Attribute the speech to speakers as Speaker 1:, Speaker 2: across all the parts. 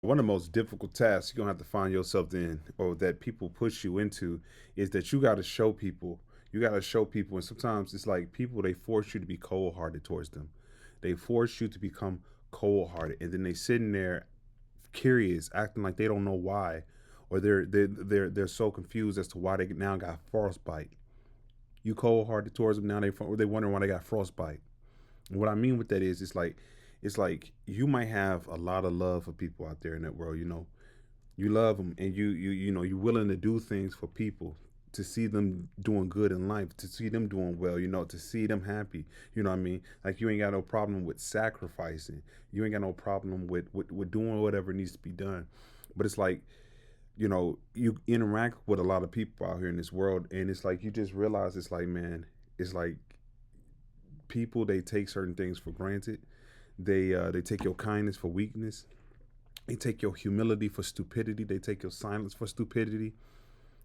Speaker 1: One of the most difficult tasks you're gonna have to find yourself in, or that people push you into, is that you got to show people. You got to show people, and sometimes it's like people they force you to be cold-hearted towards them. They force you to become cold-hearted, and then they sitting there curious, acting like they don't know why, or they're so confused as to why they now got frostbite. You cold-hearted towards them now. They wondering why they got frostbite. And what I mean with that is, it's like you might have a lot of love for people out there in that world. You love them, and you're willing to do things for people, to see them doing good in life, to see them doing well, to see them happy. You know what I mean? Like, you ain't got no problem with sacrificing. You ain't got no problem with doing whatever needs to be done. But it's like, you interact with a lot of people out here in this world, and it's like you just realize, it's like, man, it's like people, they take certain things for granted. They take your kindness for weakness. They take your humility for stupidity. They take your silence for stupidity.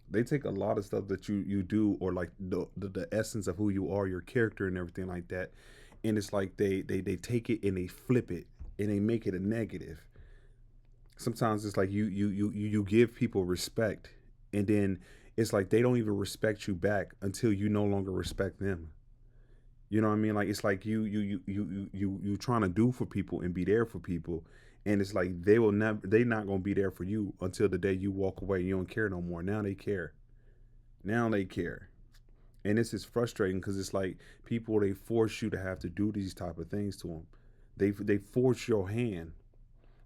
Speaker 1: They take a lot of stuff that you do, or like the essence of who you are, your character and everything like that. And it's like they take it and they flip it and they make it a negative. Sometimes it's like you give people respect, and then it's like they don't even respect you back until you no longer respect them. You know what I mean? Like, it's like you trying to do for people and be there for people, and it's like they not gonna be there for you until the day you walk away. And you don't care no more. Now they care. Now they care, and this is frustrating because it's like people, they force you to have to do these type of things to them. They force your hand.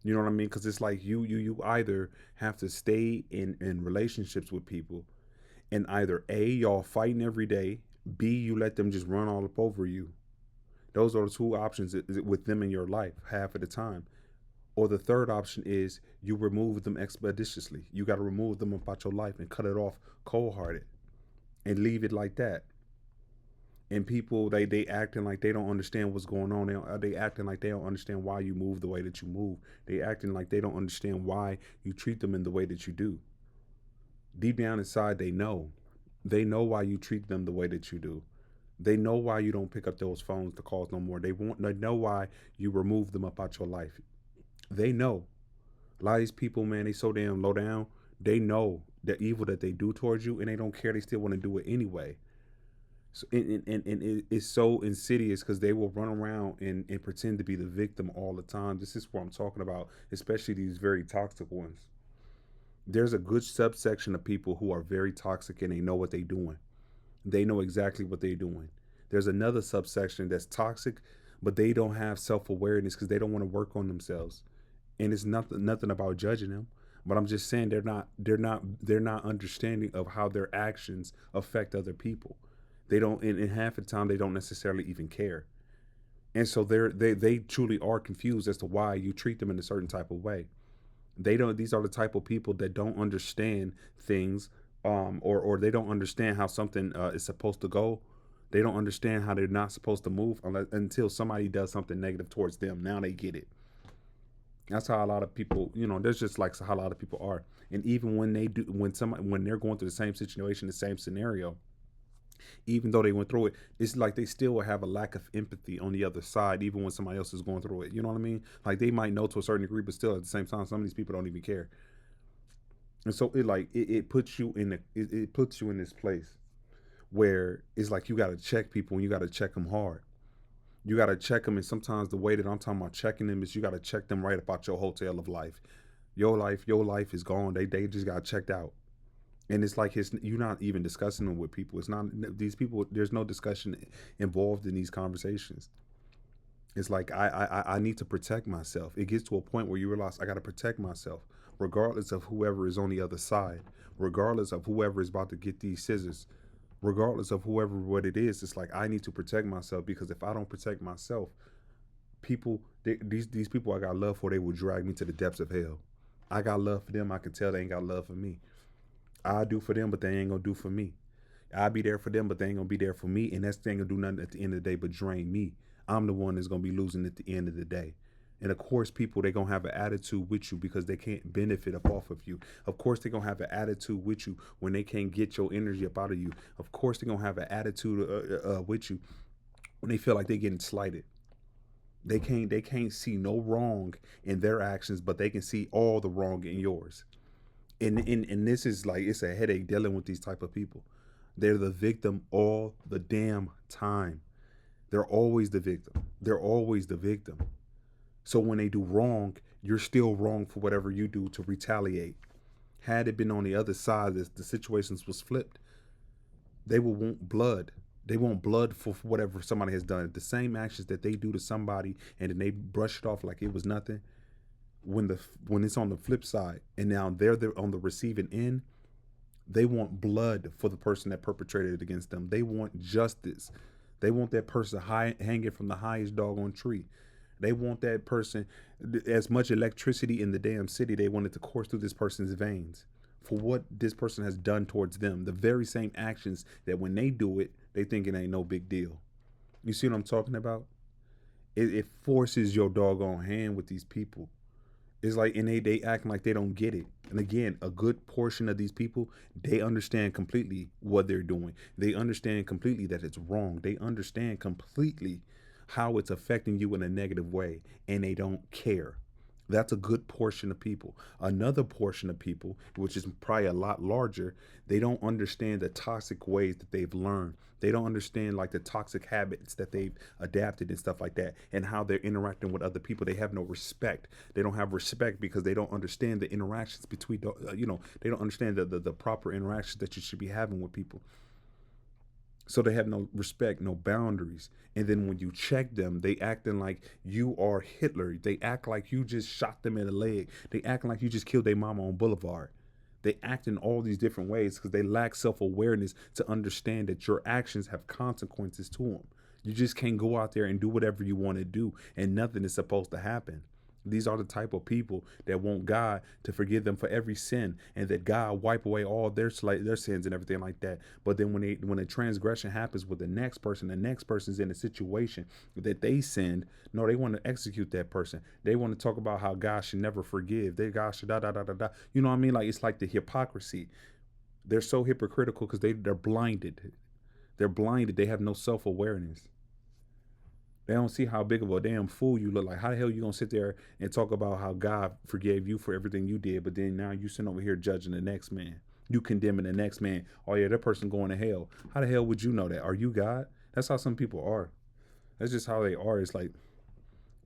Speaker 1: You know what I mean? Because it's like you either have to stay in relationships with people, and either A, y'all fighting every day, B, you let them just run all up over you. Those are the two options with them in your life half of the time. Or the third option is you remove them expeditiously. You got to remove them about your life and cut it off cold hearted and leave it like that. And people, they acting like they don't understand what's going on. They acting like they don't understand why you move the way that you move. They acting like they don't understand why you treat them in the way that you do. Deep down inside, they know. They know why you treat them the way that you do. They know why you don't pick up those phones to calls no more. They know why you remove them up out your life. They know. A lot of these people, man, they so damn low down. They know the evil that they do towards you, and they don't care. They still want to do it anyway. So, and it's so insidious because they will run around and pretend to be the victim all the time. This is what I'm talking about, especially these very toxic ones. There's a good subsection of people who are very toxic and they know what they're doing. They know exactly what they're doing. There's another subsection that's toxic, but they don't have self awareness because they don't want to work on themselves. And it's nothing about judging them, but I'm just saying they're not understanding of how their actions affect other people. They don't, and half the time they don't necessarily even care. And so they truly are confused as to why you treat them in a certain type of way. They don't. These are the type of people that don't understand things, or they don't understand how something is supposed to go. They don't understand how they're not supposed to move until somebody does something negative towards them. Now they get it. That's how a lot of people, There's just like how a lot of people are. And even when they do, when they're going through the same situation, the same scenario, even though they went through it, it's like they still will have a lack of empathy on the other side, even when somebody else is going through it. You know what I mean? Like, they might know to a certain degree, but still at the same time, some of these people don't even care. And so it puts you it puts you in this place where it's like you got to check people, and you got to check them hard. You got to check them, and sometimes the way that I'm talking about checking them is you got to check them right about your hotel of life. Your life is gone. They just got checked out. And it's like you're not even discussing them with people. It's not these people. There's no discussion involved in these conversations. It's like I need to protect myself. It gets to a point where you realize I got to protect myself, regardless of whoever is on the other side, regardless of whoever is about to get these scissors, regardless of whoever what it is. It's like I need to protect myself, because if I don't protect myself, these people I got love for, they will drag me to the depths of hell. I got love for them. I can tell they ain't got love for me. I do for them, but they ain't gonna do for me. I be there for them, but they ain't gonna be there for me, and that ain't gonna do nothing at the end of the day but drain me. I'm the one that's gonna be losing at the end of the day. And of course, people, they gonna have an attitude with you because they can't benefit up off of you. Of course, they gonna have an attitude with you when they can't get your energy up out of you. Of course, they gonna have an attitude with you when they feel like they getting slighted. They can't see no wrong in their actions, but they can see all the wrong in yours. And this is like, it's a headache dealing with these type of people. They're the victim all the damn time. They're always the victim. They're always the victim. So when they do wrong, you're still wrong for whatever you do to retaliate. Had it been on the other side, the situations was flipped, they will want blood. They want blood for whatever somebody has done. The same actions that they do to somebody and then they brush it off like it was nothing. When it's on the flip side and now they're on the receiving end, they want blood for the person that perpetrated it against them. They want justice. They want that person hanging from the highest doggone tree. They want that person, as much electricity in the damn city, they want it to course through this person's veins for what this person has done towards them. The very same actions that when they do it, they think it ain't no big deal. You see what I'm talking about? It forces your doggone hand with these people. It's like, and they acting like they don't get it. And again, a good portion of these people, they understand completely what they're doing. They understand completely that it's wrong. They understand completely how it's affecting you in a negative way, and they don't care. That's a good portion of people. Another portion of people, which is probably a lot larger, they don't understand the toxic ways that they've learned. They don't understand like the toxic habits that they've adapted and stuff like that, and how they're interacting with other people. They have no respect. They don't have respect because they don't understand the interactions between, they don't understand the proper interactions that you should be having with people. So they have no respect, no boundaries. And then when you check them, they acting like you are Hitler. They act like you just shot them in the leg. They acting like you just killed their mama on Boulevard. They act in all these different ways because they lack self-awareness to understand that your actions have consequences to them. You just can't go out there and do whatever you want to do and nothing is supposed to happen. These are the type of people that want God to forgive them for every sin, and that God wipe away all their sins and everything like that. But then when a transgression happens with the next person's in a situation that they sinned. No, they want to execute that person. They want to talk about how God should never forgive. They God should da da da da da. You know what I mean? Like, it's like the hypocrisy. They're so hypocritical because they're blinded. They're blinded. They have no self awareness. They don't see how big of a damn fool you look like. How the hell you gonna sit there and talk about how God forgave you for everything you did, but then now you sitting over here judging the next man. You condemning the next man. Oh yeah, that person going to hell. How the hell would you know that? Are you God? That's how some people are. That's just how they are. It's like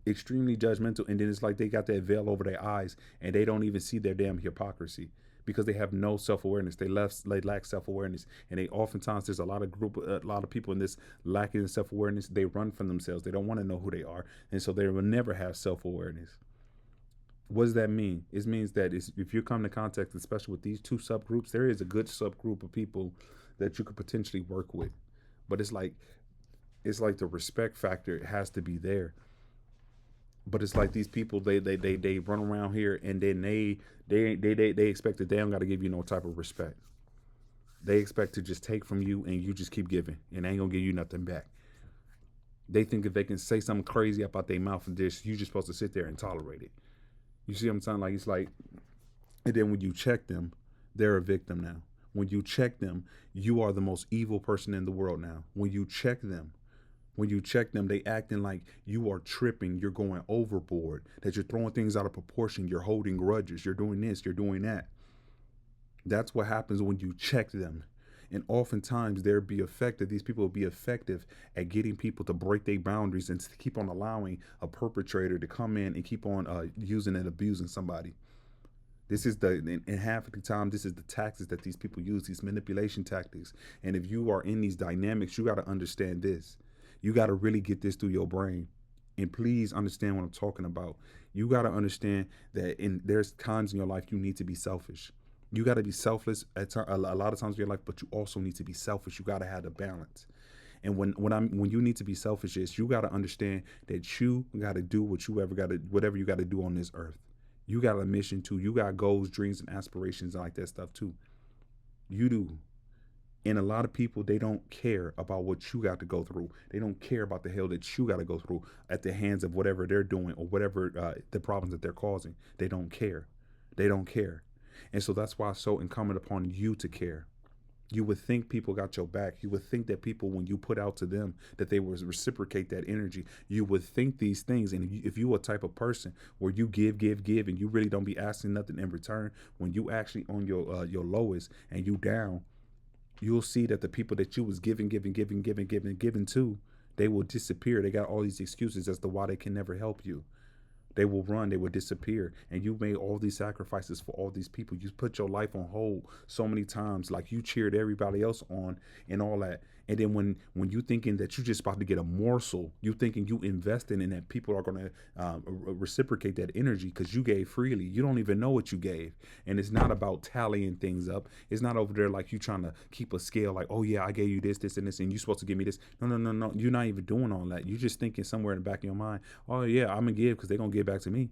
Speaker 1: extremely judgmental, and then it's like they got that veil over their eyes and they don't even see their damn hypocrisy because they have no self-awareness. They lack self-awareness, and they oftentimes, there's a lot of people in this lacking self-awareness. They run from themselves. They don't want to know who they are, and so they will never have self-awareness. What does that mean? It means that if you come to contact, especially with these two subgroups, there is a good subgroup of people that you could potentially work with, but it's like the respect factor has to be there. But it's like these people, they run around here, and then they expect that they don't got to give you no type of respect. They expect to just take from you, and you just keep giving, and they ain't gonna give you nothing back. They think if they can say something crazy about their mouth and this, you just supposed to sit there and tolerate it. You see what I'm saying? Like, it's like, and then when you check them, they're a victim now. When you check them, you are the most evil person in the world now. When you check them, they acting like you are tripping, you're going overboard, that you're throwing things out of proportion, you're holding grudges, you're doing this, you're doing that. That's what happens when you check them. And oftentimes these people will be effective at getting people to break their boundaries and to keep on allowing a perpetrator to come in and keep on using and abusing somebody. This is and half of the time, this is the tactics that these people use, these manipulation tactics. And if you are in these dynamics, you got to understand this. You got to really get this through your brain. And please understand what I'm talking about. You got to understand that there's times in your life you need to be selfish. You got to be selfless a lot of times in your life, but you also need to be selfish. You got to have the balance. And when you need to be selfish, is you got to understand that you got to do whatever you got to do on this earth. You got a mission too. You got goals, dreams, and aspirations and like that stuff too. You do. And a lot of people, they don't care about what you got to go through. They don't care about the hell that you got to go through at the hands of whatever they're doing or whatever the problems that they're causing. They don't care. And so that's why it's so incumbent upon you to care. You would think people got your back. You would think that people, when you put out to them, that they would reciprocate that energy. You would think these things. And if you a type of person where you give, and you really don't be asking nothing in return, when you actually on your lowest and you down, you'll see that the people that you was giving to, they will disappear. They got all these excuses as to why they can never help you. They will run, they will disappear. And you made all these sacrifices for all these people. You put your life on hold so many times, like you cheered everybody else on and all that. And then when you thinking that you just about to get a morsel, you thinking you investing in that, people are going to reciprocate that energy because you gave freely. You don't even know what you gave. And it's not about tallying things up. It's not over there like you trying to keep a scale like, oh yeah, I gave you this, and this, and you supposed to give me this. No, no, no, no. You're not even doing all that. You're just thinking somewhere in the back of your mind, oh yeah, I'm going to give because they're going to give back to me.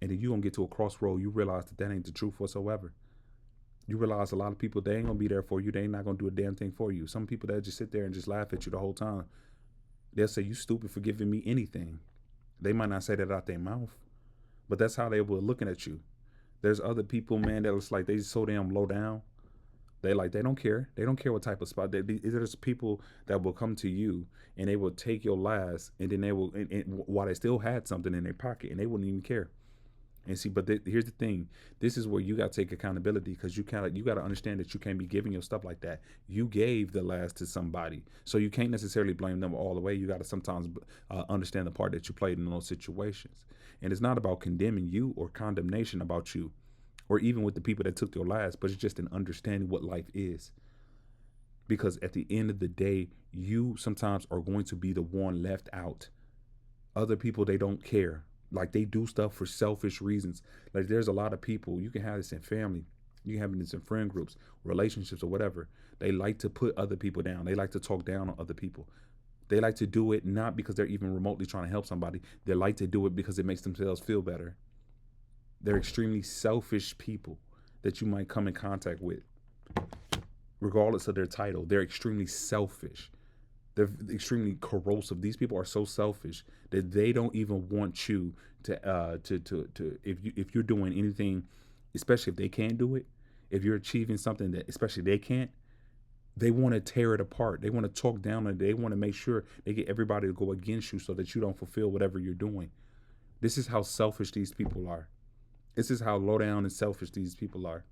Speaker 1: And then you're going to get to a crossroad. You realize that ain't the truth whatsoever. You realize a lot of people, they ain't gonna be there for you. They ain't not gonna do a damn thing for you. Some people that just sit there and just laugh at you the whole time. They'll say, you stupid for giving me anything. They might not say that out their mouth, but that's how they were looking at you. There's other people, man, that was like, they just so damn low down. They don't care. They don't care what type of spot. There's people that will come to you and they will take your last, and then they will, and while they still had something in their pocket, and they wouldn't even care. And see, but here's the thing: this is where you got to take accountability, because you got to understand that you can't be giving your stuff like that. You gave the last to somebody, so you can't necessarily blame them all the way. You got to sometimes understand the part that you played in those situations. And it's not about condemning you or condemnation about you, or even with the people that took your last, but it's just an understanding what life is. Because at the end of the day, you sometimes are going to be the one left out. Other people, they don't care. Like, they do stuff for selfish reasons. Like, there's a lot of people, you can have this in family, you can have this in friend groups, relationships, or whatever. They like to put other people down. They like to talk down on other people. They like to do it not because they're even remotely trying to help somebody. They like to do it because it makes themselves feel better. They're extremely selfish people that you might come in contact with, regardless of their title. They're extremely selfish. They're extremely corrosive. These people are so selfish that they don't even want you to if you're doing anything, especially if they can't do it, if you're achieving something that especially they can't, they want to tear it apart. They want to talk down on it. They want to make sure they get everybody to go against you so that you don't fulfill whatever you're doing. This is how selfish these people are. This is how low down and selfish these people are.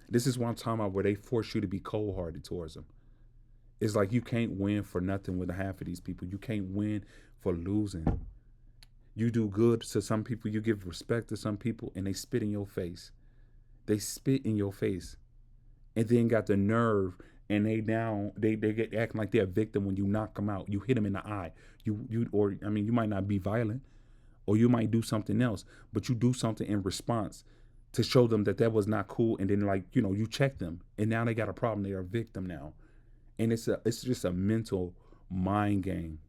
Speaker 1: This is what I'm talking about, where they force you to be cold hearted towards them. It's like you can't win for nothing with half of these people. You can't win for losing. You do good to some people, you give respect to some people, and they spit in your face. They spit in your face, and then got the nerve, and they get acting like they're a victim when you knock them out. You hit them in the eye. Or I mean, you might not be violent, or you might do something else, but you do something in response to show them that that was not cool, and then, like, you check them, and now they got a problem. They are a victim now. And it's just a mental mind game.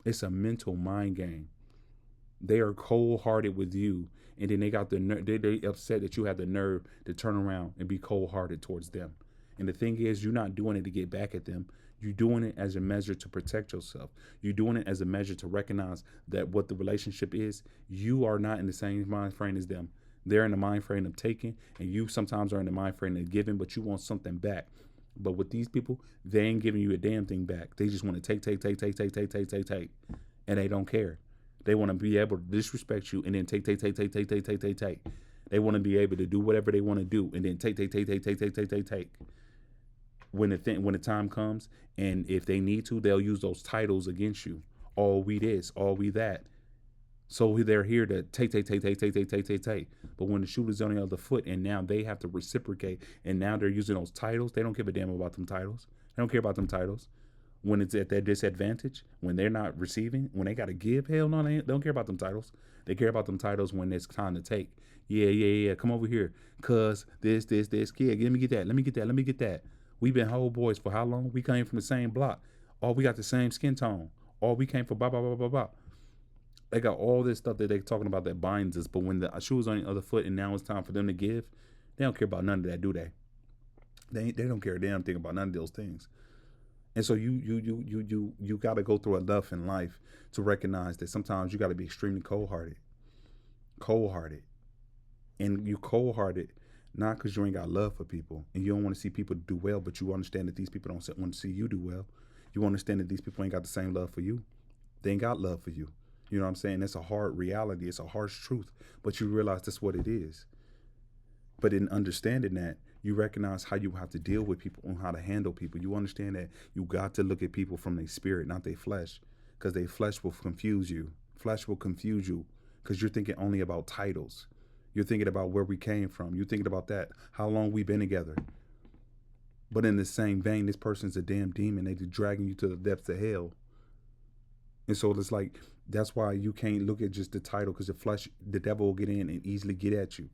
Speaker 1: It's a mental mind game. They are cold hearted with you, and then they got the they upset that you have the nerve to turn around and be cold hearted towards them. And the thing is, you're not doing it to get back at them. You're doing it as a measure to protect yourself. You're doing it as a measure to recognize that what the relationship is, you are not in the same mind frame as them. They're in the mind frame of taking, and you sometimes are in the mind frame of giving, but you want something back. But with these people, they ain't giving you a damn thing back. They just want to take, and they don't care. They want to be able to disrespect you and then take. They want to be able to do whatever they want to do and then take. When the time comes, and if they need to, they'll use those titles against you. All we this, all we that. So they're here to take. But when the shoe is on the other foot, and now they have to reciprocate, and now they're using those titles, they don't give a damn about them titles. They don't care about them titles. When it's at their disadvantage, when they're not receiving, when they got to give, hell no, they don't care about them titles. They care about them titles when it's time to take. Yeah. Come over here. Cuz this. Yeah, let me get that. Let me get that. We've been whole boys for how long? We came from the same block. Or we got the same skin tone. Or we came from blah, blah, blah, blah, blah. They got all this stuff that they're talking about that binds us. But when the shoe is on the other foot and now it's time for them to give, they don't care about none of that, do they? They don't care a damn thing about none of those things. And so you got to go through enough in life to recognize that sometimes you got to be extremely cold hearted, and you cold hearted, Not because you ain't got love for people and you don't want to see people do well, but you understand that these people don't want to see you do well. You understand that these people ain't got the same love for you. They ain't got love for you. You know what I'm saying? It's a hard reality. It's a harsh truth, but you realize that's what it is. But in understanding that, you recognize how you have to deal with people and how to handle people. You understand that you got to look at people from their spirit, not their flesh, because their flesh will confuse you. Flesh will confuse you because you're thinking only about titles. You're thinking about where we came from. You're thinking about that, how long we've been together. But in the same vein, this person's a damn demon. They just dragging you to the depths of hell. And so it's like, that's why you can't look at just the title, because the flesh, the devil will get in and easily get at you.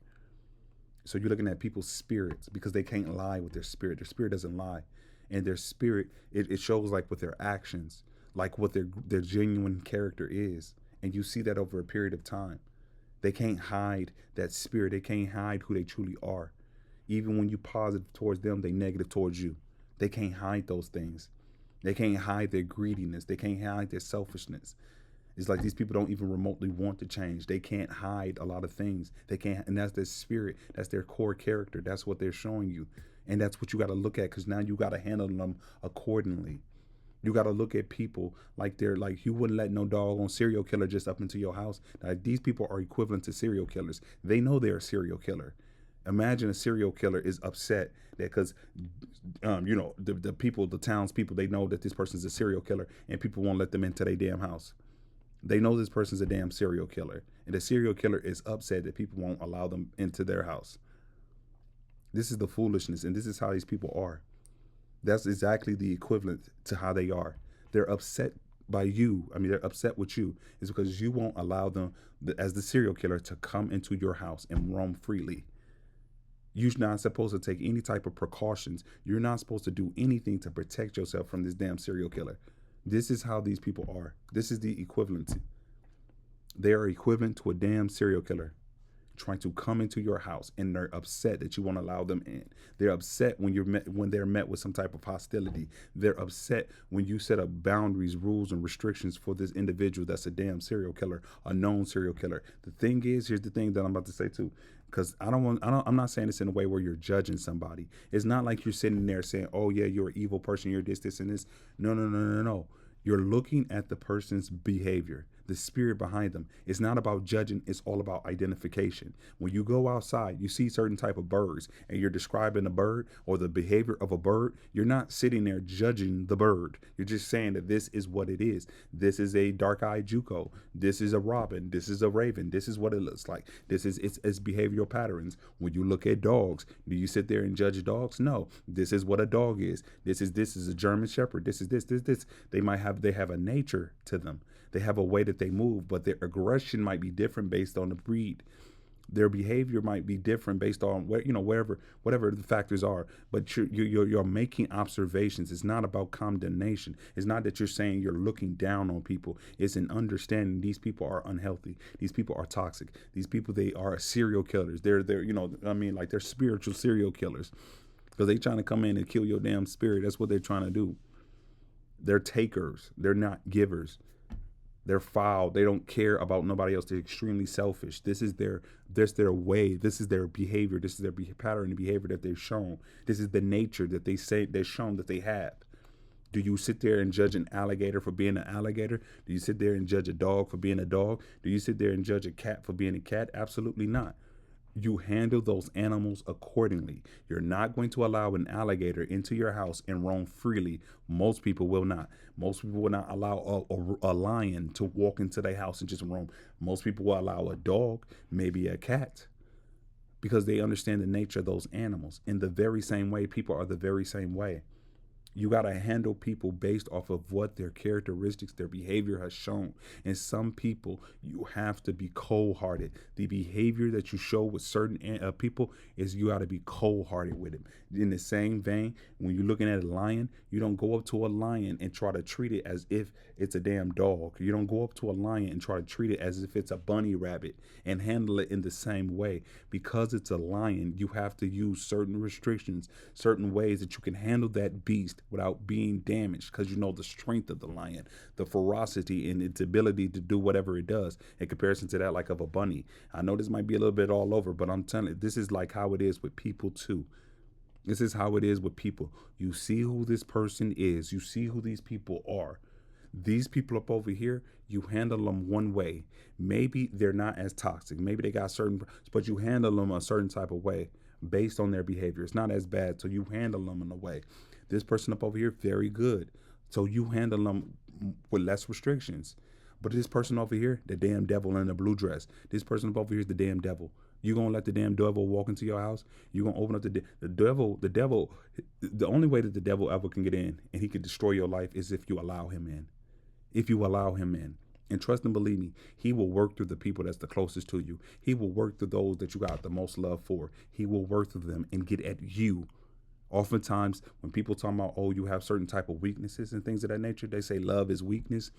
Speaker 1: So you're looking at people's spirits because they can't lie with their spirit. Their spirit doesn't lie. And their spirit, it shows like with their actions, like what their genuine character is. And you see that over a period of time. They can't hide that spirit. They can't hide who they truly are. Even when you positive towards them, they negative towards you. They can't hide those things. They can't hide their greediness. They can't hide their selfishness. It's like these people don't even remotely want to change. They can't hide a lot of things. They can't, and that's their spirit. That's their core character. That's what they're showing you. And that's what you got to look at, because now you got to handle them accordingly. You got to look at people like they're like, you wouldn't let no doggone serial killer just up into your house. Now, these people are equivalent to serial killers. They know they're a serial killer. Imagine a serial killer is upset that because, the people, the townspeople, they know that this person's a serial killer and people won't let them into their damn house. They know this person's a damn serial killer, and the serial killer is upset that people won't allow them into their house. This is the foolishness, and this is how these people are. That's exactly the equivalent to how they are. They're upset by you. I mean, they're upset with you. It's because you won't allow them, as the serial killer, to come into your house and roam freely. You're not supposed to take any type of precautions. You're not supposed to do anything to protect yourself from this damn serial killer. This is how these people are. This is the equivalency. They are equivalent to a damn serial killer trying to come into your house, and they're upset that you won't allow them in. They're upset when they're met with some type of hostility. They're upset when you set up boundaries, rules, and restrictions for this individual that's a damn serial killer, a known serial killer. The thing is, here's the thing that I'm about to say too, because I'm not saying this in a way where you're judging somebody. It's not like you're sitting there saying, oh yeah, you're an evil person, you're this, and this. No, no, no, no, no. You're looking at the person's behavior, the spirit behind them. It's not about judging, it's all about identification. When you go outside, you see certain type of birds and you're describing a bird or the behavior of a bird, you're not sitting there judging the bird. You're just saying that this is what it is. This is a dark-eyed Juco. This is a robin. This is a raven. This is what it looks like. This is its behavioral patterns. When you look at dogs, do you sit there and judge dogs? No. This is what a dog is. This is a German Shepherd. This is this. They have a nature to them. They have a way that they move, but their aggression might be different based on the breed. Their behavior might be different based on whatever the factors are. But you're making observations. It's not about condemnation. It's not that you're saying you're looking down on people. It's an understanding these people are unhealthy. These people are toxic. These people, they are serial killers. They're like they're spiritual serial killers, because they trying to come in and kill your damn spirit. That's what they're trying to do. They're takers. They're not givers. They're foul. They don't care about nobody else. They're extremely selfish. This is their way. This is their behavior. This is their pattern of behavior that they've shown. This is the nature that they say they've shown that they have. Do you sit there and judge an alligator for being an alligator? Do you sit there and judge a dog for being a dog? Do you sit there and judge a cat for being a cat? Absolutely not. You handle those animals accordingly. You're not going to allow an alligator into your house and roam freely. Most people will not. Most people will not allow a lion to walk into their house and just roam. Most people will allow a dog, maybe a cat, because they understand the nature of those animals. In the very same way, people are the very same way. You got to handle people based off of what their characteristics, their behavior has shown. And some people, you have to be cold-hearted. The behavior that you show with certain people is you got to be cold-hearted with them. In the same vein, when you're looking at a lion, you don't go up to a lion and try to treat it as if it's a damn dog. You don't go up to a lion and try to treat it as if it's a bunny rabbit and handle it in the same way. Because it's a lion, you have to use certain restrictions, certain ways that you can handle that beast without being damaged, because you know the strength of the lion, the ferocity and its ability to do whatever it does in comparison to that like of a bunny. I know this might be a little bit all over, but I'm telling you, this is like how it is with people too. This is how it is with people. You see who this person is, you see who these people are. These people up over here, you handle them one way. Maybe they're not as toxic. Maybe they got certain, but you handle them a certain type of way based on their behavior. It's not as bad, so you handle them in a way. This person up over here, very good. So you handle them with less restrictions. But this person over here, the damn devil in the blue dress. This person up over here is the damn devil. You gonna let the damn devil walk into your house? You gonna open up the devil? The devil. The only way that the devil ever can get in and he can destroy your life is if you allow him in. If you allow him in. And trust and believe me, he will work through the people that's the closest to you. He will work through those that you got the most love for. He will work through them and get at you. Oftentimes, when people talk about, oh, you have certain type of weaknesses and things of that nature, they say love is weakness.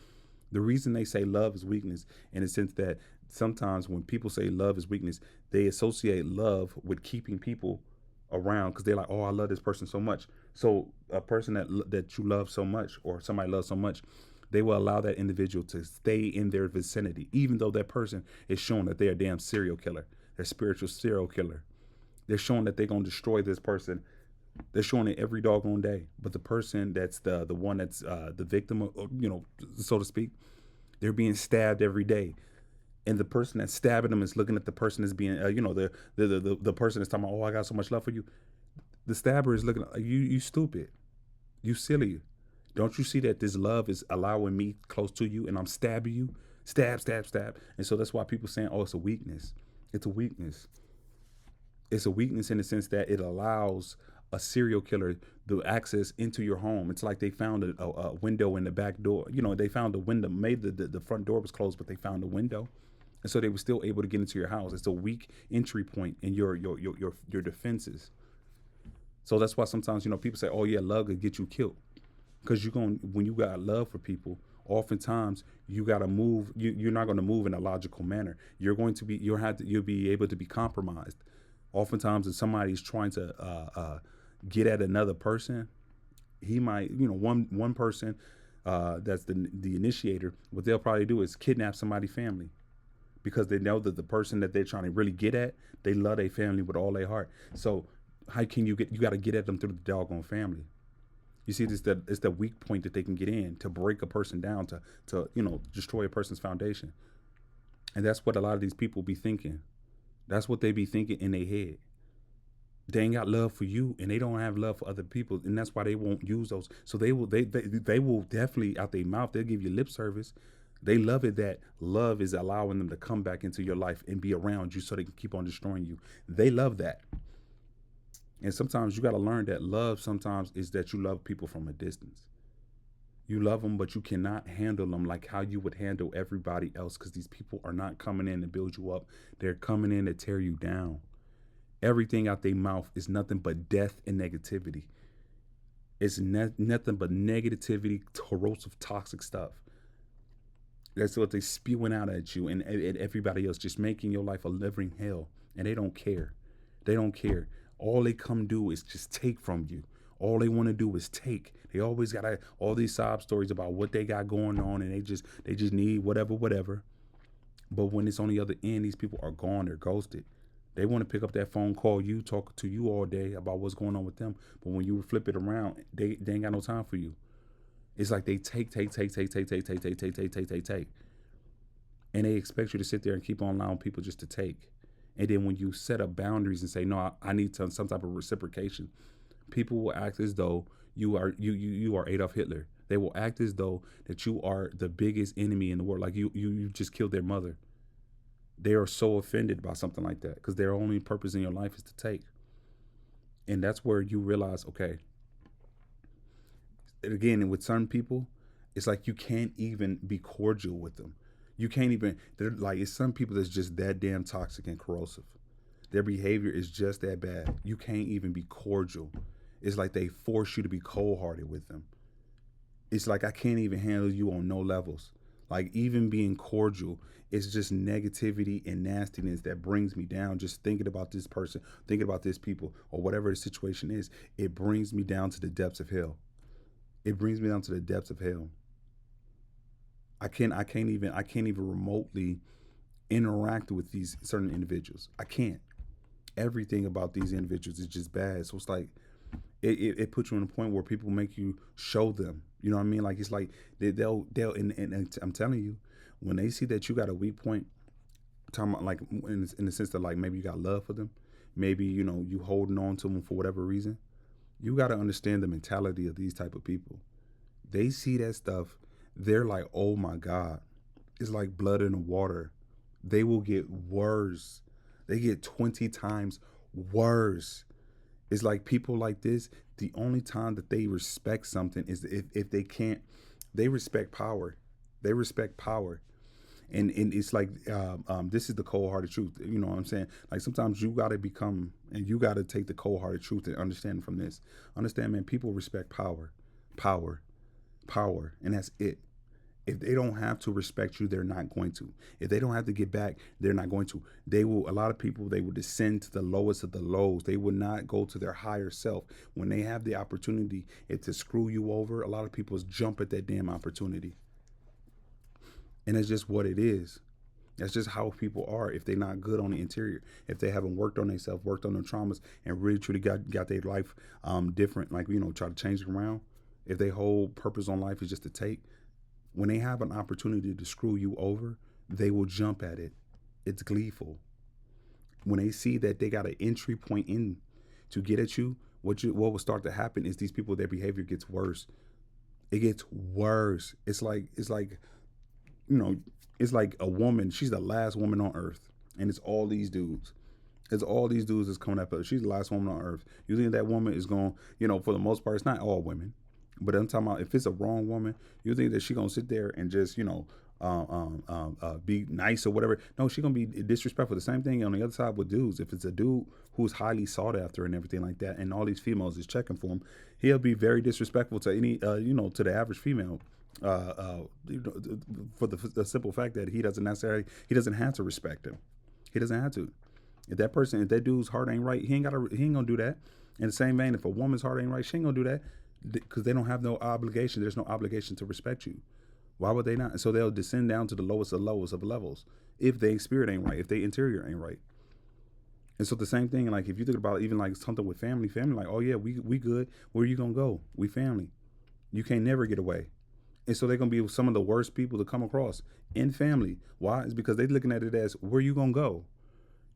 Speaker 1: The reason they say love is weakness, in the sense that sometimes when people say love is weakness, they associate love with keeping people around because they're like, oh, I love this person so much. So a person that you love so much, or somebody loves so much, they will allow that individual to stay in their vicinity, even though that person is showing that they're a damn serial killer, they're spiritual serial killer. They're showing that they're gonna destroy this person. They're showing it every doggone day. But the person that's the one that's the victim, of, so to speak, they're being stabbed every day, and the person that's stabbing them is looking at the person that's being, the person that's talking about, oh, I got so much love for you. The stabber is looking like you stupid, you silly. Don't you see that this love is allowing me close to you, and I'm stabbing you, stab, stab, stab. And so that's why people saying, oh, it's a weakness. It's a weakness. It's a weakness in the sense that it allows a serial killer the access into your home. It's like they found a window in the back door. They found a window, made the front door was closed, but they found a window. And so they were still able to get into your house. It's a weak entry point in your defenses. So that's why sometimes, people say, oh yeah, love could get you killed. Because when you got love for people, oftentimes you gotta move. You're not gonna move in a logical manner. You'll be able to be compromised. Oftentimes, if somebody's trying to get at another person, he might, one person that's the initiator. What they'll probably do is kidnap somebody's family, because they know that the person that they're trying to really get at, they love their family with all their heart. So how can you got to get at them through the doggone family. You see, it's the weak point that they can get in to break a person down, to destroy a person's foundation. And that's what a lot of these people be thinking. That's what they be thinking in their head. They ain't got love for you, and they don't have love for other people, and that's why they won't use those. So they will definitely, out their mouth, they'll give you lip service. They love it that love is allowing them to come back into your life and be around you so they can keep on destroying you. They love that. And sometimes you got to learn that love sometimes is that you love people from a distance. You love them, but you cannot handle them like how you would handle everybody else, because these people are not coming in to build you up. They're coming in to tear you down. Everything out their mouth is nothing but death and negativity. It's nothing but negativity, corrosive, toxic stuff. That's what they're spewing out at you and everybody else, just making your life a living hell. And they don't care. They don't care. All they come do is just take from you. All they want to do is take. They always got all these sob stories about what they got going on, and they just need whatever. But when it's on the other end, these people are gone. They're ghosted. They want to pick up that phone, call you, talk to you all day about what's going on with them. But when you flip it around, they ain't got no time for you. It's like they take. And they expect you to sit there and keep on allowing people just to take. And then when you set up boundaries and say, no, I need some type of reciprocation, people will act as though you are Adolf Hitler. They will act as though that you are the biggest enemy in the world. Like you just killed their mother. They are so offended by something like that because their only purpose in your life is to take. And that's where you realize, okay, again, with certain people, it's like you can't even be cordial with them. You can't even, they're like, it's some people that's just that damn toxic and corrosive. Their behavior is just that bad. You can't even be cordial. It's like they force you to be cold-hearted with them. It's like I can't even handle you on no levels. Like even being cordial, it's just negativity and nastiness that brings me down. Just thinking about this person, thinking about this people, or whatever the situation is, it brings me down to the depths of hell. It brings me down to the depths of hell. I can't even remotely interact with these certain individuals. I can't. Everything about these individuals is just bad. So it's like it puts you in a point where people make you show them. You know what I mean? Like it's like they'll and I'm telling you, when they see that you got a weak point, talking about like in the sense that like maybe you got love for them, maybe you holding on to them for whatever reason. You got to understand the mentality of these type of people. They see that stuff, they're like, oh my god, it's like blood in the water. They will get worse. They get 20 times worse. It's like people like this, the only time that they respect something is if they can't, they respect power. They respect power. And it's like this is the cold hearted truth. You know what I'm saying? Like sometimes you got to become and you got to take the cold hearted truth and understand from this. Understand, man, people respect power, power, power, and that's it. If they don't have to respect you, they're not going to. If they don't have to get back, they're not going to. They will. A lot of people, they will descend to the lowest of the lows. They will not go to their higher self when they have the opportunity. If to screw you over, a lot of people jump at that damn opportunity, and it's just what it is. That's just how people are. If they're not good on the interior, if they haven't worked on themselves, worked on their traumas, and really truly got their life different, like try to change it around. If their whole purpose on life is just to take, when they have an opportunity to screw you over, they will jump at it. It's gleeful. When they see that they got an entry point in to get at you, what will start to happen is these people, their behavior gets worse. It gets worse. It's like you know, it's like a woman. She's the last woman on earth, and it's all these dudes. It's all these dudes that's coming up. She's the last woman on earth. You think that woman is going, for the most part, it's not all women, but I'm talking about if it's a wrong woman, you think that she gonna sit there and just, be nice or whatever. No, she gonna be disrespectful. The same thing on the other side with dudes. If it's a dude who's highly sought after and everything like that, and all these females is checking for him, he'll be very disrespectful to any, to the average female. For the simple fact that he doesn't have to respect him. He doesn't have to. If that dude's heart ain't right, he ain't gonna do that. In the same vein, if a woman's heart ain't right, she ain't gonna do that because they don't have no obligation. There's no obligation to respect you. Why would they not? And so they'll descend down to the lowest of levels if their spirit ain't right, if their interior ain't right. And so the same thing, like if you think about even like something with family, like, oh yeah, we good. Where are you gonna go? We family. You can't never get away. And so they're gonna be some of the worst people to come across in family. Why? It's because they're looking at it as where you gonna go.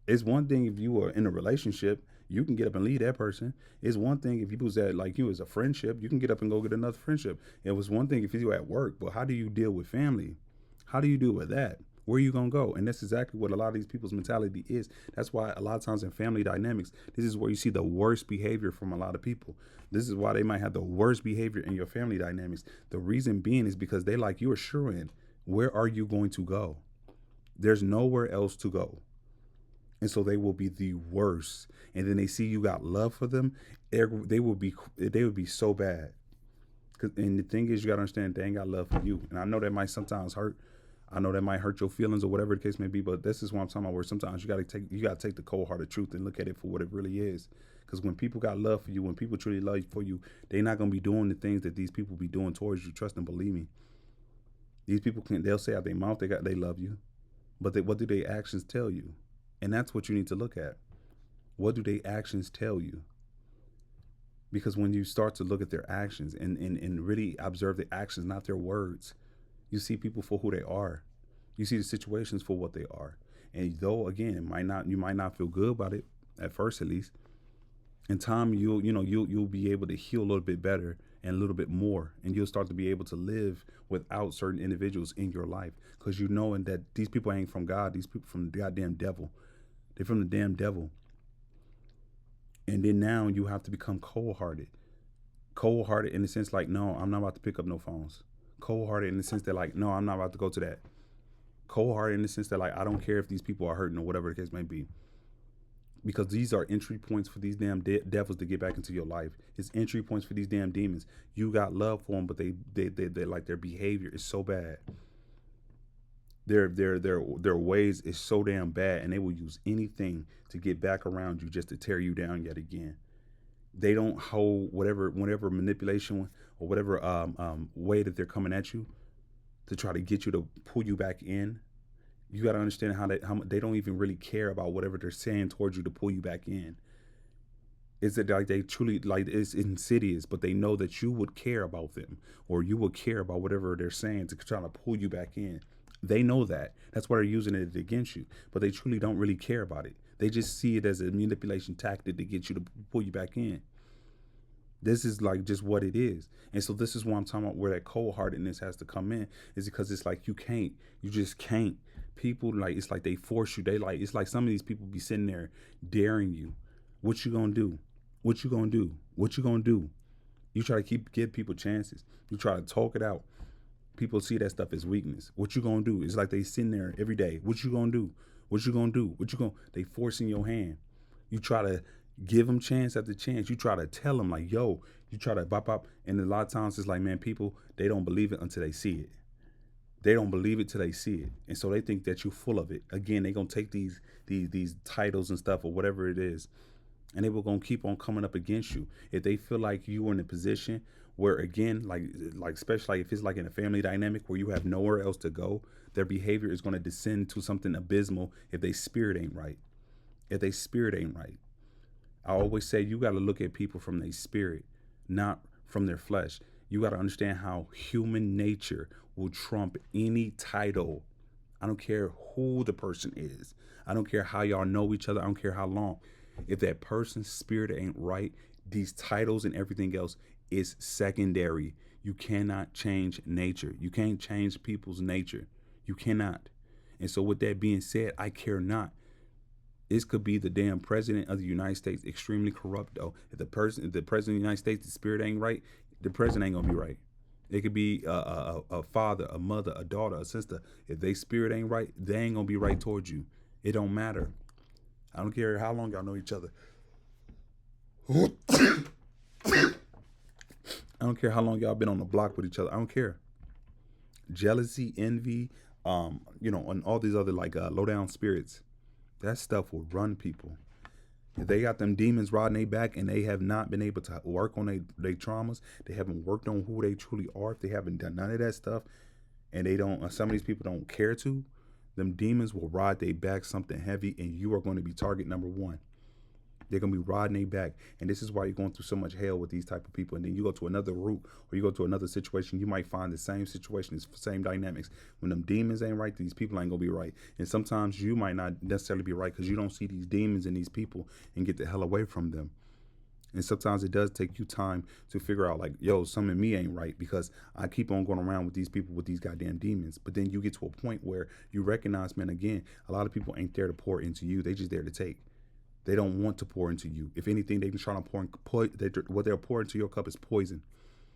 Speaker 1: It's one thing if you are in a relationship, you can get up and leave that person. It's one thing if you was at like you as a friendship, you can get up and go get another friendship. It was one thing if you at work, but how do you deal with family? How do you deal with that? Where are you gonna go? And that's exactly what a lot of these people's mentality is. That's why a lot of times in family dynamics, this is where you see the worst behavior from a lot of people. This is why they might have the worst behavior in your family dynamics. The reason being is because they like you assuring, where are you going to go? There's nowhere else to go, and so they will be the worst. And then they see you got love for them, they would be so bad. And the thing is, you gotta understand they ain't got love for you. And I know that might sometimes hurt. I know that might hurt your feelings or whatever the case may be. But this is what I'm talking about. Where sometimes you gotta take the cold hearted truth and look at it for what it really is. Because when people got love for you, when people truly love for you, they're not gonna be doing the things that these people be doing towards you. Trust and believe me. These people they'll say out their mouth they love you, but what do their actions tell you? And that's what you need to look at. What do their actions tell you? Because when you start to look at their actions and really observe the actions, not their words, you see people for who they are. You see the situations for what they are. And though again, you might not feel good about it at first, at least. In time, you'll be able to heal a little bit better and a little bit more, and you'll start to be able to live without certain individuals in your life because you knowing that these people ain't from God. These people from the goddamn devil. They're from the damn devil. And then now you have to become cold hearted. Cold hearted in the sense like, no, I'm not about to pick up no phones. Cold hearted in the sense that like, no, I'm not about to go to that. Cold hearted in the sense that like, I don't care if these people are hurting or whatever the case may be. Because these are entry points for these damn devils to get back into your life. It's entry points for these damn demons. You got love for them, but they like their behavior is so bad. Their ways is so damn bad, and they will use anything to get back around you just to tear you down yet again. They don't hold whatever manipulation or whatever way that they're coming at you to try to get you to pull you back in. You got to understand how they don't even really care about whatever they're saying towards you to pull you back in. Is it like they truly like it's insidious, but they know that you would care about them or you would care about whatever they're saying to try to pull you back in. They know that. That's why they're using it against you, but they truly don't really care about it. They just see it as a manipulation tactic to get you to pull you back in. This is like just what it is. And so this is why I'm talking about where that cold heartedness has to come in, is because it's like you just can't. People like it's like they force you. They like it's like some of these people be sitting there daring you. What you gonna do? What you gonna do? What you gonna do? You try to give people chances. You try to talk it out. People see that stuff as weakness. What you gonna do? It's like they sitting there every day. What you gonna do? What you gonna do? What you gonna? They forcing your hand. You try to give them chance after chance. You try to tell them like, yo. You try to bop bop, and a lot of times it's like, man, people they don't believe it until they see it. They don't believe it till they see it, and so they think that you're full of it. Again, they gonna take these titles and stuff or whatever it is, and they were gonna keep on coming up against you if they feel like you are in a position where again like especially if it's like in a family dynamic where you have nowhere else to go. Their behavior is going to descend to something abysmal if they spirit ain't right. If they spirit ain't right, I always say you got to look at people from their spirit, not from their flesh. You got to understand how human nature will trump any title. I don't care who the person is. I don't care how y'all know each other. I don't care how long. If that person's spirit ain't right, these titles and everything else is secondary. You cannot change nature. You can't change people's nature. You cannot. And so with that being said, I care not. This could be the damn president of the United States, extremely corrupt though. If the president of the United States, the spirit ain't right, the president ain't gonna be right. It could be a father, a mother, a daughter, a sister. If they spirit ain't right, they ain't gonna be right towards you. It don't matter. I don't care how long y'all know each other. I don't care how long y'all been on the block with each other. I don't care. Jealousy, envy, and all these other like low down spirits. That stuff will run people. If they got them demons riding their back and they have not been able to work on their traumas, they haven't worked on who they truly are, if they haven't done none of that stuff, and they don't, some of these people don't care to, them demons will ride their back something heavy, and you are going to be target number one. They're gonna be riding their back, and this is why you're going through so much hell with these type of people. And then you go to another route, or you go to another situation, you might find the same situation, the same dynamics. When them demons ain't right, these people ain't gonna be right. And sometimes you might not necessarily be right because you don't see these demons in these people and get the hell away from them. And sometimes it does take you time to figure out, like, yo, some of me ain't right because I keep on going around with these people with these goddamn demons. But then you get to a point where you recognize, man, again, a lot of people ain't there to pour into you. They just there to take. They don't want to pour into you. If anything, they've been trying to what they'll pour into your cup is poison.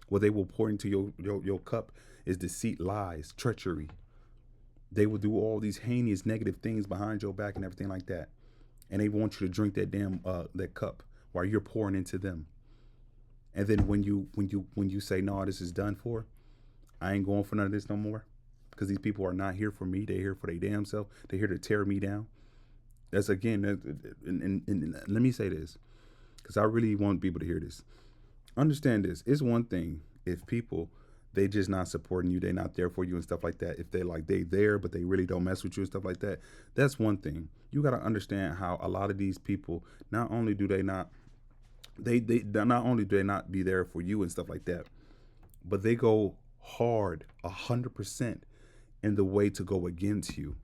Speaker 1: What they will pour into your cup is deceit, lies, treachery. They will do all these heinous negative things behind your back and everything like that. And they want you to drink that damn that cup while you're pouring into them. And then when you say, no, this is done for, I ain't going for none of this no more. Because these people are not here for me. They're here for their damn self. They're here to tear me down. That's again, and let me say this, because I really want people to hear this. Understand this. It's one thing if people, they just not supporting you, they're not there for you and stuff like that. If they like they there, but they really don't mess with you and stuff like that. That's one thing. You got to understand how a lot of these people, not only do they not, they not only do they not be there for you and stuff like that, but they go hard 100% in the way to go against you.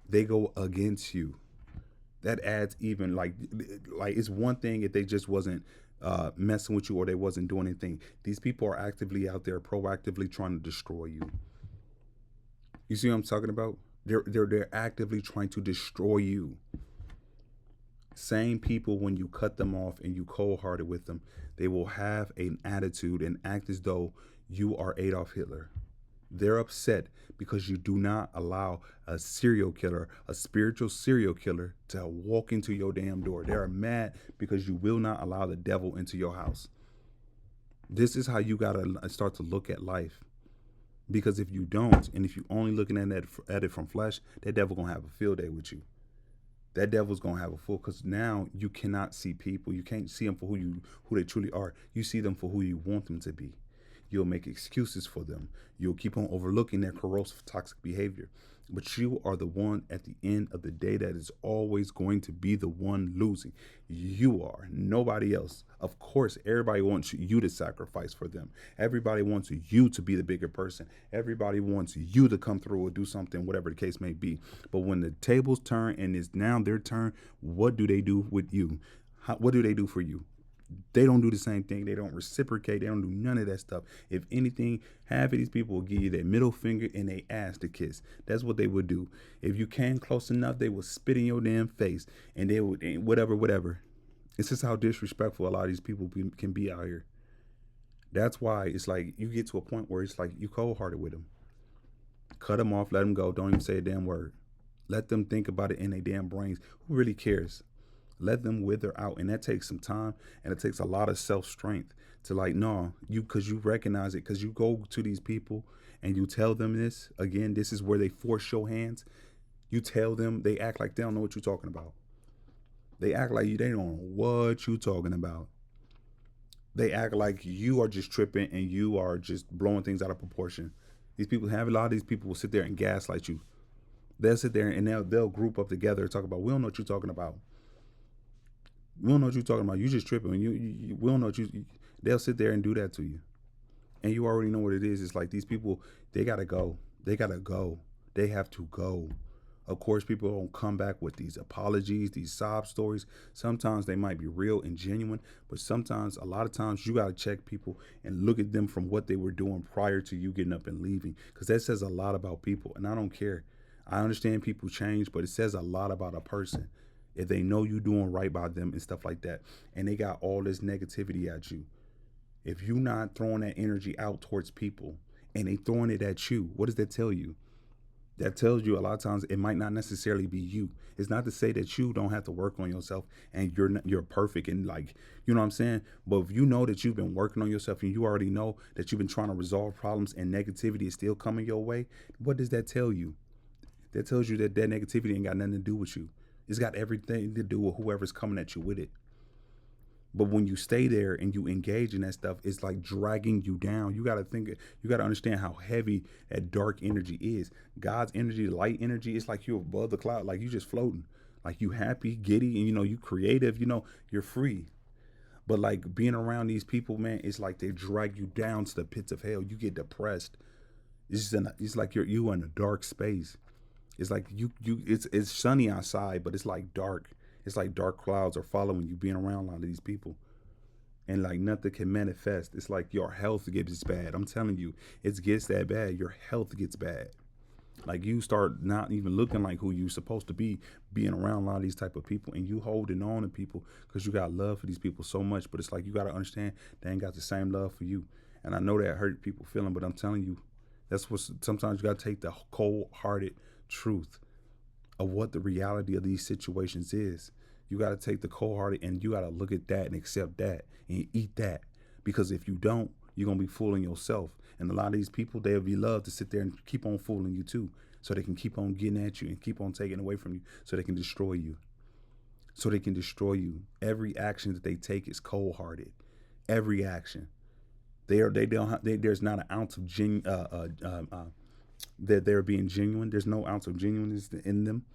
Speaker 1: They go against you. That adds even like it's one thing if they just wasn't messing with you or they wasn't doing anything. These people are actively out there proactively trying to destroy you. You see what I'm talking about? They're actively trying to destroy you. Same people, when you cut them off and you cold-hearted with them, they will have an attitude and act as though you are Adolf Hitler. They're upset because you do not allow a serial killer, a spiritual serial killer, to walk into your damn door. They're mad because you will not allow the devil into your house. This is how you got to start to look at life. Because if you don't, and if you only looking at it from flesh, that devil going to have a field day with you. That devil's gonna have a full, because now you cannot see people. You can't see them for who they truly are. You see them for who you want them to be. You'll make excuses for them. You'll keep on overlooking their corrosive, toxic behavior. But you are the one at the end of the day that is always going to be the one losing. You are, nobody else. Of course, everybody wants you to sacrifice for them. Everybody wants you to be the bigger person. Everybody wants you to come through or do something, whatever the case may be. But when the tables turn and it's now their turn, what do they do with you? What do they do for you? They don't do the same thing. They don't reciprocate. They don't do none of that stuff. If anything, half of these people will give you their middle finger and they ass to kiss. That's what they would do. If you came close enough, they would spit in your damn face and they would whatever, whatever. It's just how disrespectful a lot of these people can be out here. That's why it's like you get to a point where it's like you cold hearted with them. Cut them off, let them go. Don't even say a damn word. Let them think about it in their damn brains. Who really cares? Let them wither out, and that takes some time, and it takes a lot of self-strength to like, no, you, because you recognize it, because you go to these people and you tell them this again. This is where they force your hands. You tell them, they act like they don't know what you're talking about. They act like they don't know what you're talking about. They act like you are just tripping and you are just blowing things out of proportion. These people have, a lot of these people will sit there and gaslight you. They'll sit there and they'll group up together and talk about, we don't know what you're talking about. We don't know what you're talking about. You just tripping. We don't know what you. They'll sit there and do that to you, and you already know what it is. It's like these people. They gotta go. They gotta go. They have to go. Of course, people don't come back with these apologies, these sob stories. Sometimes they might be real and genuine, but sometimes, a lot of times, you gotta check people and look at them from what they were doing prior to you getting up and leaving, because that says a lot about people. And I don't care. I understand people change, but it says a lot about a person if they know you doing right by them and stuff like that, and they got all this negativity at you. If you not throwing that energy out towards people and they throwing it at you, what does that tell you? That tells you a lot of times it might not necessarily be you. It's not to say that you don't have to work on yourself and you're perfect and like, you know what I'm saying? But if you know that you've been working on yourself and you already know that you've been trying to resolve problems and negativity is still coming your way, what does that tell you? That tells you that that negativity ain't got nothing to do with you. It's got everything to do with whoever's coming at you with it. But when you stay there and you engage in that stuff, it's like dragging you down. You got to think, you got to understand how heavy that dark energy is. God's energy, light energy, it's like you're above the cloud, like you just floating. Like you happy, giddy, and you creative, you're free. But like being around these people, man, it's like they drag you down to the pits of hell. You get depressed. It's like you in a dark space. It's like it's sunny outside, but it's like dark. It's like dark clouds are following you being around a lot of these people. And like nothing can manifest. It's like your health gets bad. I'm telling you, it gets that bad. Your health gets bad. Like you start not even looking like who you supposed to be, being around a lot of these type of people, and you holding on to people because you got love for these people so much. But it's like you got to understand they ain't got the same love for you. And I know that hurt people feeling, but I'm telling you, that's what sometimes you got to take the cold-hearted truth of what the reality of these situations is. You got to take the cold hearted and you got to look at that and accept that and eat that. Because if you don't, you're going to be fooling yourself. And a lot of these people, they'll be loved to sit there and keep on fooling you too. So they can keep on getting at you and keep on taking away from you so they can destroy you. So they can destroy you. Every action that they take is cold hearted. Every action. There's not an ounce of that they're being genuine. There's no ounce of genuineness in them.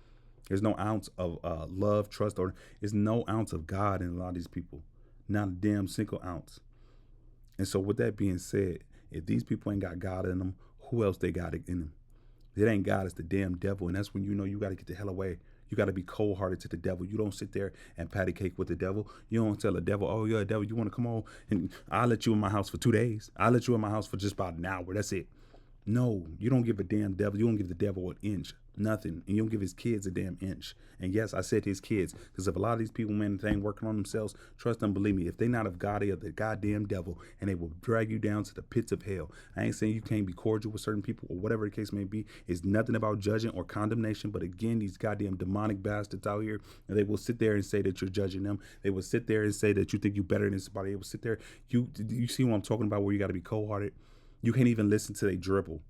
Speaker 1: There's no ounce of love, trust, or there's no ounce of God in a lot of these people. Not a damn single ounce. And so with that being said, if these people ain't got God in them, who else they got in them? If it ain't God, it's the damn devil. And that's when you know you got to get the hell away. You got to be cold-hearted to the devil. You don't sit there and patty cake with the devil. You don't tell the devil, oh, yeah, devil, you want to come on and I'll let you in my house for 2 days. I'll let you in my house for just about an hour. That's it. No, you don't give a damn devil. You don't give the devil an inch. Nothing. And you don't give his kids a damn inch. And yes, I said his kids. Because if a lot of these people, man, they ain't working on themselves, trust them, believe me, if they not of God, they are the goddamn devil. And they will drag you down to the pits of hell. I ain't saying you can't be cordial with certain people or whatever the case may be. It's nothing about judging or condemnation. But again, these goddamn demonic bastards out here, and they will sit there and say that you're judging them. They will sit there and say that you think you better than somebody. They will sit there. You see what I'm talking about, where you got to be cold-hearted? You can't even listen to they dribble.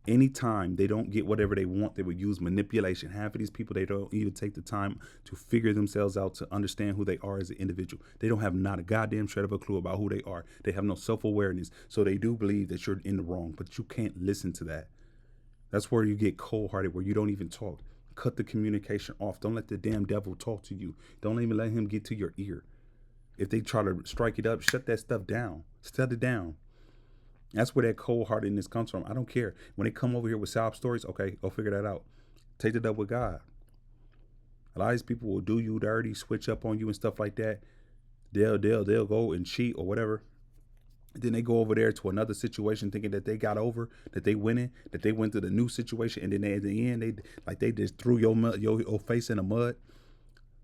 Speaker 1: Anytime they don't get whatever they want, they would use manipulation. Half of these people, they don't even take the time to figure themselves out, to understand who they are as an individual. They don't have not a goddamn shred of a clue about who they are. They have no self-awareness. So they do believe that you're in the wrong, but you can't listen to that. That's where you get cold-hearted, where you don't even talk. Cut the communication off. Don't let the damn devil talk to you. Don't even let him get to your ear. If they try to strike it up, shut that stuff down. Shut it down. That's where that cold heartedness comes from. I don't care. When they come over here with sob stories, okay, go figure that out. Take it up with God. A lot of these people will do you dirty, switch up on you and stuff like that. They'll go and cheat or whatever. Then they go over there to another situation thinking that they got over, that they winning, that they went to the new situation, and then at the end they just threw your face in the mud.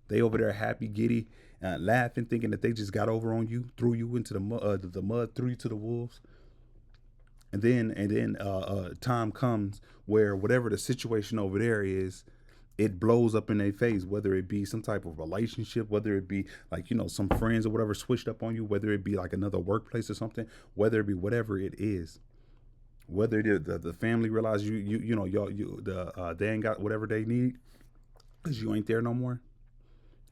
Speaker 1: They over there happy, giddy, laughing, thinking that they just got over on you, threw you into the mud, threw you to the wolves. And then time comes where whatever the situation over there is, it blows up in their face, whether it be some type of relationship, whether it be like, some friends or whatever switched up on you, whether it be like another workplace or something, whether it be whatever it is, whether the family realizes they ain't got whatever they need because you ain't there no more,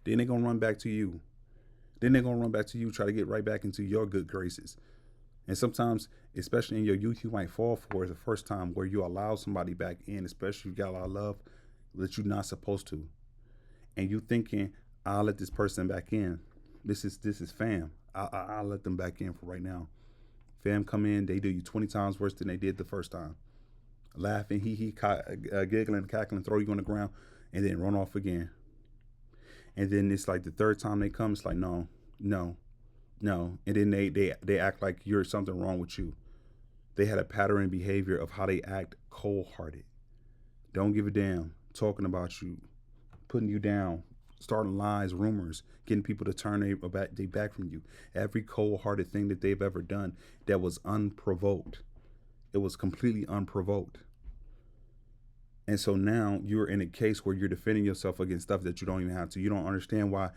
Speaker 1: then they gonna run back to you. Then they're gonna run back to you, try to get right back into your good graces. And sometimes, especially in your youth, you might fall for it the first time where you allow somebody back in, especially if you got a lot of love that you're not supposed to. And you thinking, I'll let this person back in. This is fam. I'll let them back in for right now. Fam come in, they do you 20 times worse than they did the first time. Laughing, giggling, cackling, throw you on the ground, and then run off again. And then it's like the third time they come, it's like, no, no, no. And then they act like you're something wrong with you. They had a pattern in behavior of how they act cold-hearted. Don't give a damn. Talking about you, putting you down, starting lies, rumors, getting people to turn their back from you. Every cold-hearted thing that they've ever done that was unprovoked. It was completely unprovoked. And so now you're in a case where you're defending yourself against stuff that you don't even have to. You don't understand why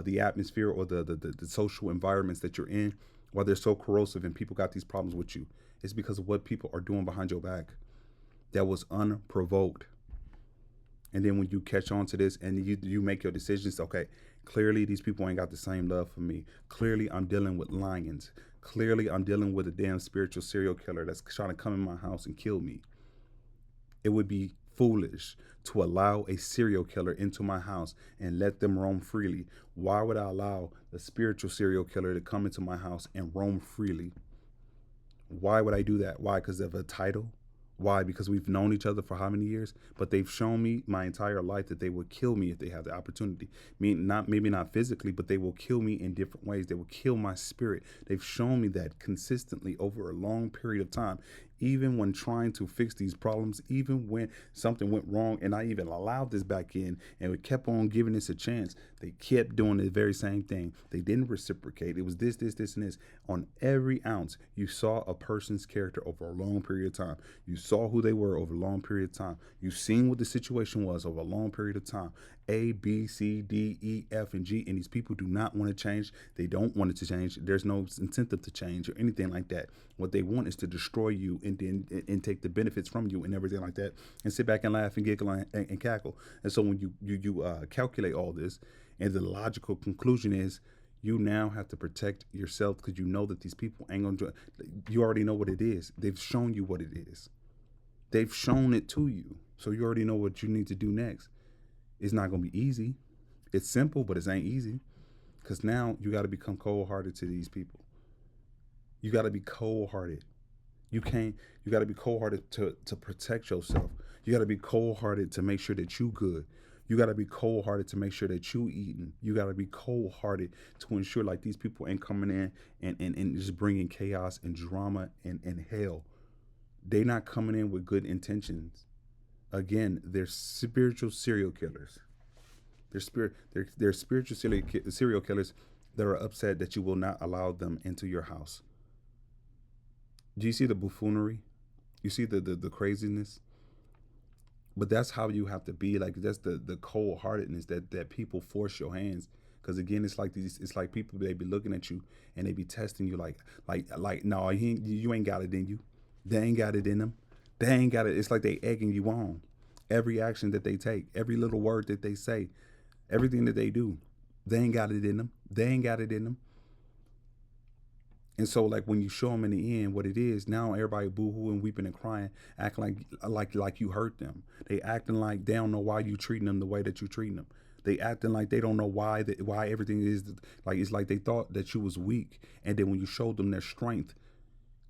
Speaker 1: the atmosphere or the social environments that you're in, why they're so corrosive and people got these problems with you. It's because of what people are doing behind your back. That was unprovoked. And then when you catch on to this and you make your decisions, okay, clearly these people ain't got the same love for me. Clearly I'm dealing with lions. Clearly I'm dealing with a damn spiritual serial killer that's trying to come in my house and kill me. It would be foolish to allow a serial killer into my house and let them roam freely. Why would I allow the spiritual serial killer to come into my house and roam freely? Why would I do that? Why? Because of a title? Why? Because we've known each other for how many years? But they've shown me my entire life that they would kill me if they had the opportunity. Maybe not physically, but they will kill me in different ways. They will kill my spirit. They've shown me that consistently over a long period of time. Even when trying to fix these problems, even when something went wrong and I even allowed this back in and we kept on giving this a chance, they kept doing the very same thing. They didn't reciprocate. It was this, and this. On every ounce, you saw a person's character over a long period of time. You saw who they were over a long period of time. You've seen what the situation was over a long period of time. A, B, C, D, E, F, and G. And these people do not want to change. They don't want it to change. There's no incentive to change or anything like that. What they want is to destroy you and take the benefits from you and everything like that, and sit back and laugh and giggle and cackle. And so when you calculate all this, and the logical conclusion is you now have to protect yourself because you know that these people ain't gonna. You already know what it is. They've shown you what it is. They've shown it to you, so you already know what you need to do next. It's not gonna be easy. It's simple, but it ain't easy because now you got to become cold-hearted to these people. You got to be cold-hearted. You can't. You got to be cold-hearted to protect yourself. You got to be cold-hearted to make sure that you good. You got to be cold-hearted to make sure that you eating. You got to be cold-hearted to ensure like these people ain't coming in and just bringing chaos and drama and hell. They not coming in with good intentions. Again, they're spiritual serial killers. They're spiritual serial killers that are upset that you will not allow them into your house. Do you see the buffoonery? You see the craziness? But that's how you have to be. Like that's the cold heartedness that people force your hands. Because again, it's like these. It's like people they be looking at you and they be testing you like no, you ain't got it in you. They ain't got it in them. They ain't got it. It's like they egging you on. Every action that they take, every little word that they say, everything that they do, they ain't got it in them. They ain't got it in them. And so, like when you show them in the end what it is, now everybody boo-hooing, weeping and crying, acting like you hurt them. They acting like they don't know why you treating them the way that you treating them. They acting like they don't know why everything is like. It's like they thought that you was weak, and then when you showed them their strength,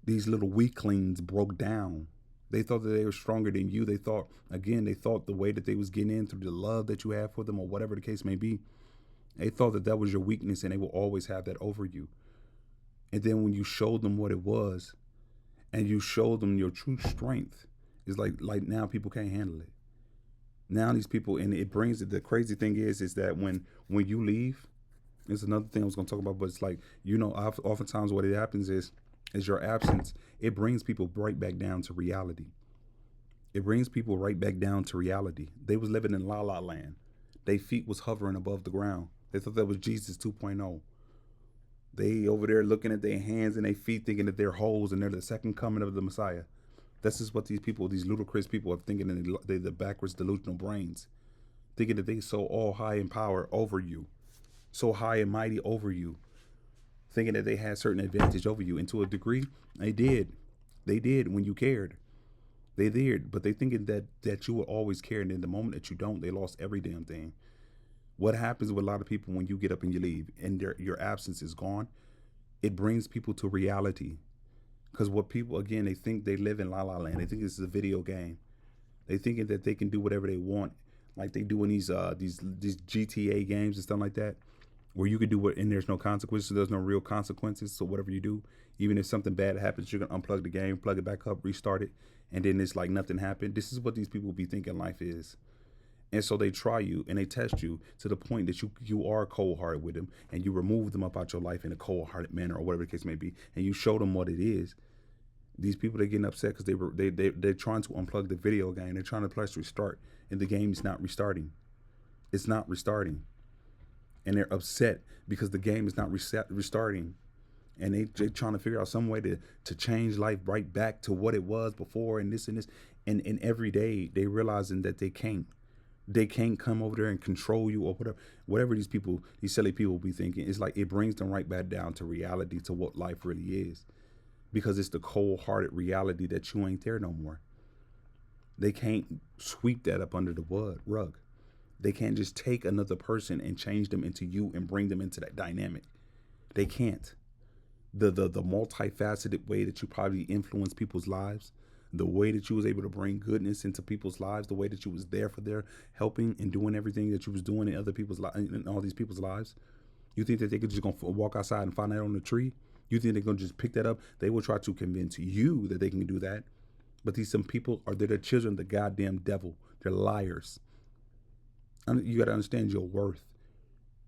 Speaker 1: these little weaklings broke down. They thought that they were stronger than you. They thought, again, they thought the way that they was getting in through the love that you have for them, or whatever the case may be, they thought that that was your weakness, and they will always have that over you. And then when you showed them what it was, and you showed them your true strength, it's like now people can't handle it. Now these people, and it brings it. The crazy thing is that when you leave, it's another thing I was gonna talk about, but it's like, oftentimes what it happens is your absence. It brings people right back down to reality. It brings people right back down to reality. They was living in la la land. Their feet was hovering above the ground. They thought that was Jesus 2.0. They over there looking at their hands and their feet, thinking that they're holes and they're the second coming of the Messiah. This is what these people, these ludicrous people, are thinking, and they the backwards delusional brains, thinking that they so all high in power over you, so high and mighty over you, thinking that they had certain advantage over you. And to a degree, they did. They did when you cared. They did, but they thinking that you will always care, and in the moment that you don't, they lost every damn thing. What happens with a lot of people when you get up and you leave, and your absence is gone? It brings people to reality. Because what people, again, they think they live in la la land. They think this is a video game. They thinking that they can do whatever they want, like they do in these GTA games and stuff like that, where you can do what, and there's no consequences. So there's no real consequences. So whatever you do, even if something bad happens, you're gonna unplug the game, plug it back up, restart it, and then it's like nothing happened. This is what these people be thinking life is. And so they try you and they test you to the point that you are cold hearted with them, and you remove them up out your life in a cold hearted manner, or whatever the case may be, and you show them what it is. These people, they getting upset because they're trying to unplug the video game. They're trying to press restart, and the game is not restarting. It's not restarting, and they're upset because the game is not restarting, and they trying to figure out some way to change life right back to what it was before, and this and this, and every day they realizing that they can't. They can't come over there and control you, or whatever these silly people be thinking. It's like it brings them right back down to reality, to what life really is, because it's the cold-hearted reality that you ain't there no more. They can't sweep that up under the rug. They can't just take another person and change them into you and bring them into that dynamic. They can't. The multifaceted way that you probably influence people's lives, the way that you was able to bring goodness into people's lives, the way that you was there for their helping and doing everything that you was doing in other people's in all these people's lives. You think that they could just gonna walk outside and find that on the tree? You think they're gonna just pick that up? They will try to convince you that they can do that. But some people they're the children of the goddamn devil. They're liars. And you got to understand your worth.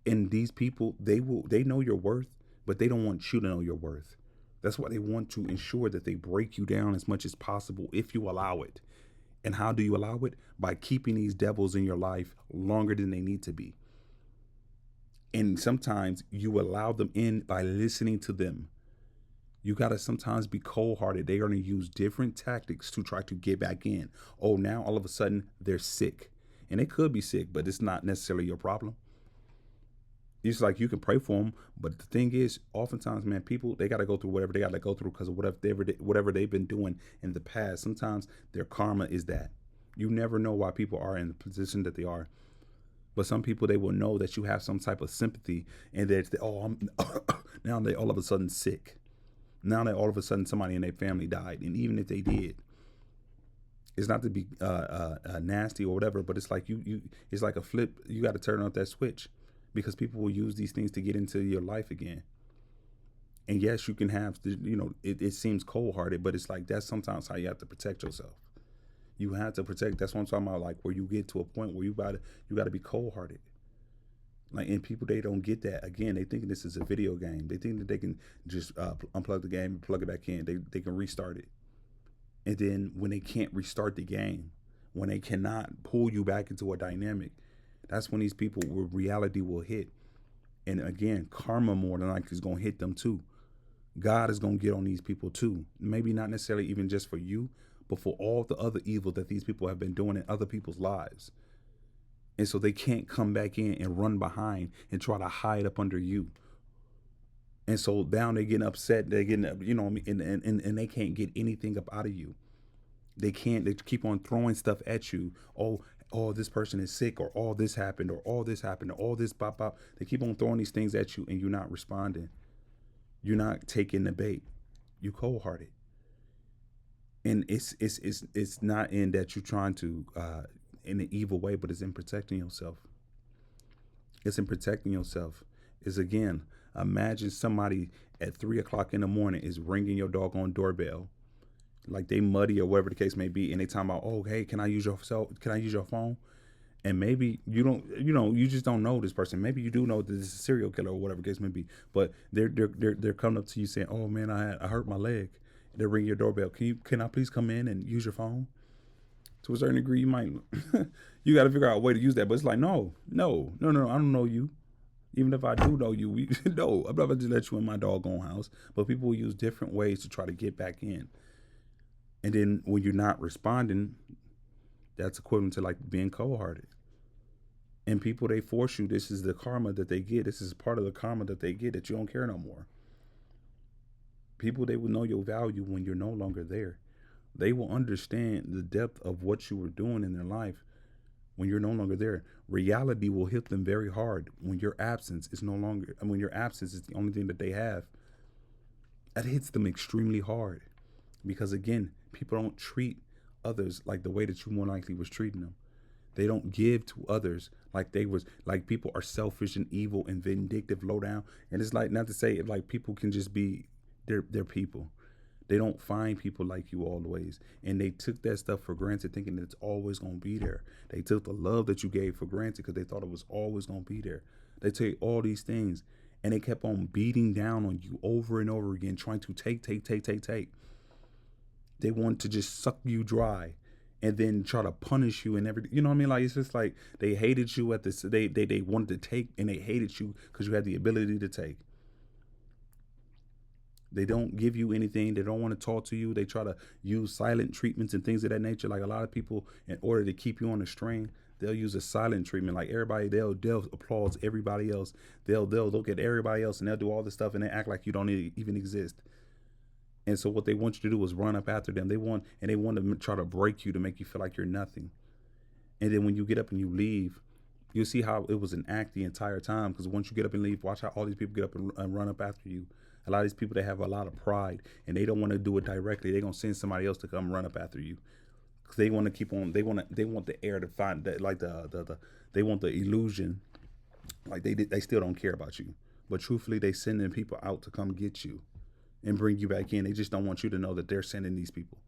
Speaker 1: And these people, they know your worth, but they don't want you to know your worth. That's why they want to ensure that they break you down as much as possible if you allow it. And how do you allow it? By keeping these devils in your life longer than they need to be. And sometimes you allow them in by listening to them. You got to sometimes be cold-hearted. They're going to use different tactics to try to get back in. Oh, now all of a sudden they're sick. And they could be sick, but it's not necessarily your problem. It's like you can pray for them, but the thing is, oftentimes, man, people, they got to go through whatever they got to go through because of whatever they've been doing in the past. Sometimes their karma is that. You never know why people are in the position that they are. But some people, they will know that you have some type of sympathy, and that, now they all of a sudden sick. Now that all of a sudden somebody in their family died, and even if they did, it's not to be nasty or whatever, but it's like it's like a flip. You got to turn off that switch, because people will use these things to get into your life again. And yes, you can have, it seems cold-hearted, but it's like that's sometimes how you have to protect yourself. You have to protect. That's what I'm talking about. Like where you get to a point where you got to be cold-hearted. Like, and people, they don't get that. Again, they think this is a video game. They think that they can just unplug the game and plug it back in. They can restart it. And then when they can't restart the game, when they cannot pull you back into a dynamic, that's when these people, where reality will hit. And again, karma more than likely is going to hit them too. God is going to get on these people too. Maybe not necessarily even just for you, but for all the other evil that these people have been doing in other people's lives. And so they can't come back in and run behind and try to hide up under you. And so now they're getting upset. They're getting, you know, and they can't get anything up out of you. They can't. They keep on throwing stuff at you. Oh, this person is sick, or all this happened, or all this happened, or all this pop out. They keep on throwing these things at you, and you're not responding. You're not taking the bait. You cold-hearted, and it's not in that you're trying to in an evil way, but it's in protecting yourself. It's in protecting yourself. Is again, imagine somebody at 3 o'clock in the morning is ringing your doggone doorbell, like they muddy or whatever the case may be, and they talking about, oh, hey, can I use your Can I use your phone? And maybe you don't, you just don't know this person. Maybe you do know that this is a serial killer or whatever the case may be. But they're coming up to you saying, oh man, I hurt my leg. They're ringing your doorbell. Can I please come in and use your phone? To a certain degree, you might you got to figure out a way to use that. But it's like, no, I don't know you. Even if I do know you, no, I'm not going to let you in my doggone house. But people will use different ways to try to get back in. And then when you're not responding, that's equivalent to like being cold-hearted. And people, they force you. This is the karma that they get. This is part of the karma that they get, that you don't care no more. People, they will know your value when you're no longer there. They will understand the depth of what you were doing in their life when you're no longer there. Reality will hit them very hard when your absence is no longer, and when your absence is the only thing that they have. That hits them extremely hard. Because again, people don't treat others like the way that you more likely was treating them. They don't give to others like they was, like people are selfish and evil and vindictive, low down. And it's like, not to say if like people can just be their people. They don't find people like you always. And they took that stuff for granted, thinking that it's always going to be there. They took the love that you gave for granted because they thought it was always going to be there. They take all these things and they kept on beating down on you over and over again, trying to take. They want to just suck you dry and then try to punish you and everything. You know what I mean? Like, it's just like they hated you at this. They wanted to take, and they hated you because you had the ability to take. They don't give you anything. They don't want to talk to you. They try to use silent treatments and things of that nature. Like a lot of people, in order to keep you on the string, they'll use a silent treatment. Like everybody, they'll applaud everybody else. They'll look at everybody else and they'll do all this stuff and they act like you don't even exist. And so what they want you to do is run up after them. They want to try to break you to make you feel like you're nothing. And then when you get up and you leave, you'll see how it was an act the entire time. Because once you get up and leave, watch how all these people get up and run up after you. A lot of these people, they have a lot of pride and they don't want to do it directly. They're going to send somebody else to come run up after you. Because they want to keep on, they want the air to find that, like they want the illusion, like they still don't care about you. But truthfully, they sending people out to come get you and bring you back in. They just don't want you to know that they're sending these people.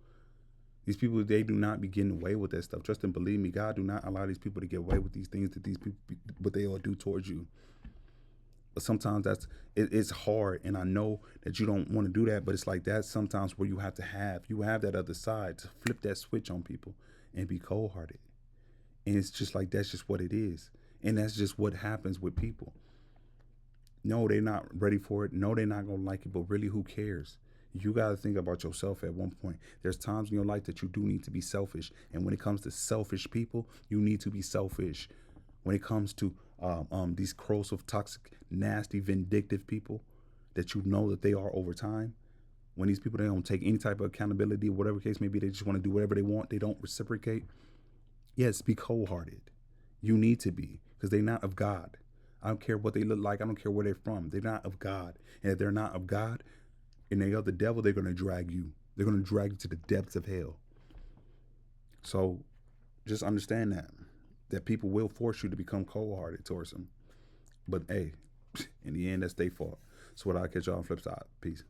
Speaker 1: These people, they do not be getting away with that stuff. Trust and believe me, God do not allow these people to get away with these things that these people, what they all do towards you. But sometimes it's hard, and I know that you don't want to do that, but it's like that sometimes where you have that other side to flip that switch on people and be cold-hearted. And it's just like, that's just what it is. And that's just what happens with people. No, they're not ready for it. No, they're not going to like it, but really, who cares? You got to think about yourself at one point. There's times in your life that you do need to be selfish. And when it comes to selfish people, you need to be selfish. When it comes to these corrosive, toxic, nasty, vindictive people that you know that they are over time, when these people, they don't take any type of accountability, whatever case may be, they just want to do whatever they want, they don't reciprocate. Yes, be cold-hearted. You need to be, because they're not of God. I don't care what they look like. I don't care where they're from. They're not of God. And if they're not of God and they are the devil, they're going to drag you. They're going to drag you to the depths of hell. So just understand that people will force you to become cold-hearted towards them. But hey, in the end, that's their fault. So what, I'll catch y'all on the flip side. Peace.